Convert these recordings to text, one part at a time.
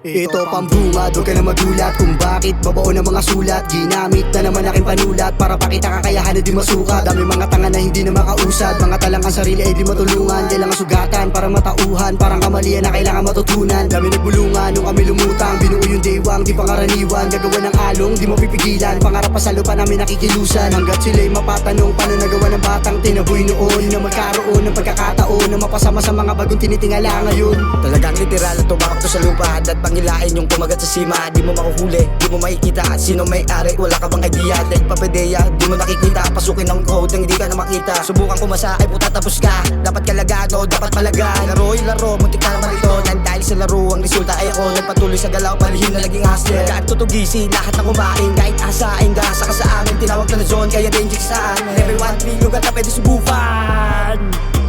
Ito pambungad, huwag ka na magulat kung bakit babaon ng mga sulat. Ginamit na naman aking panulat para pakita kakayahan na di masukat. Dami mga tanga na hindi na makausad, mga talang ang sarili ay di matulungan. Kailangan sugatan para matauhan, parang kamalian na kailangan matutunan. Dami nagbulungan nung kami lumutang, binuo yung daywang di pangaraniwan. Gagawa ng along di mapipigilan, pangarap pa sa lupa namin nakikilusan. Hanggat sila'y mapatanong paano nagawa ng batang tinaboy noon, na magkaroon ng pagkakataon na mapasama sa mga bagong tinitingala ngayon. Talagang literal at tumakap to sa lupa at pangilain yung kumagat sa sima. Di mo makuhuli, di mo makikita at sino may-ari. Wala ka bang idea, like papedeya, di mo nakikita. Pasukin ng code nang hindi ka na makita. Subukan kumasa ay puta tapos ka. Dapat kalagado, dapat malagay. Laro'y laro, muntik na naman ito. Nang dahil sa laro, ang resulta ay ako nagpatuloy sa galaw, palihim na naging hustler. Kahit tutugisi, lahat na kumain, kahit asain. Gasa ka sa amin, tinawag ka na zone, kaya danger sa amin. Everyone, lugar na pwede subukan.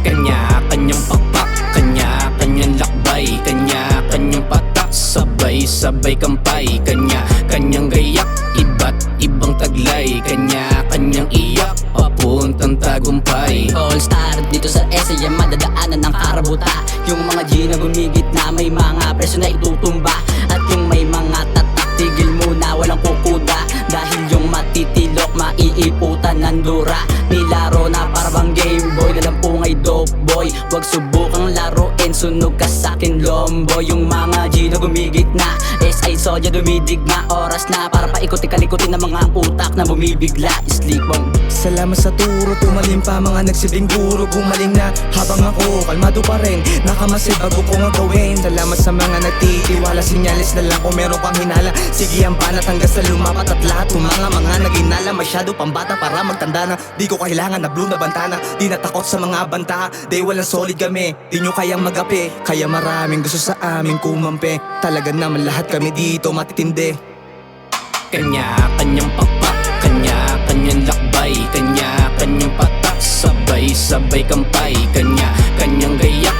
Kanya-kanyang pakpak, kanya-kanyang lakbay, kanya-kanyang patak, sabay-sabay kampay, kanya-kanyang gayak, iba't ibang taglay, kanya-kanyang iyak, papuntang tagumpay. All star dito sa SAM, madadaanan ng karabuta. Yung mga G na gumigit na may mga presyo na itutumba. At yung may mga tatak, tigil muna, walang kukuda. Dahil yung matitilok, maiiputan ng dura. Nilaro na parang Game Boy, nalampungay dope boy. Huwag subukang laruin, sunog ka sa'kin lombo. Yung mga G na gumigit na, SI Soldier dumidigma. Oras na para paikuti-kalikutin ng mga utak na bumibigla. Sleep on. Salamat sa turo, tumalim pa mga nagsibing guro. Gumaling na habang ako, kalmado pa rin. Nakamasid bago ko nga gawin. Salamat sa mga nagtitiwala, sinyalis na lang kung meron kang hinala. Sige ang banat hanggang sa lumapat at lahat ng mga naginala. Masyado pambata para magtanda na. Di ko kailangan na blue na bantana. Di natakot sa mga banta, di walang solid kami. Di nyo kayang magapi, kaya maraming gusto sa amin kumampi. Talaga naman lahat kami dito matitindi. Kanya-kanyang pakpak, kanya-kanyang lakbay, kanya-kanyang patak, sabay-sabay kampay, kanya-kanyang gayak,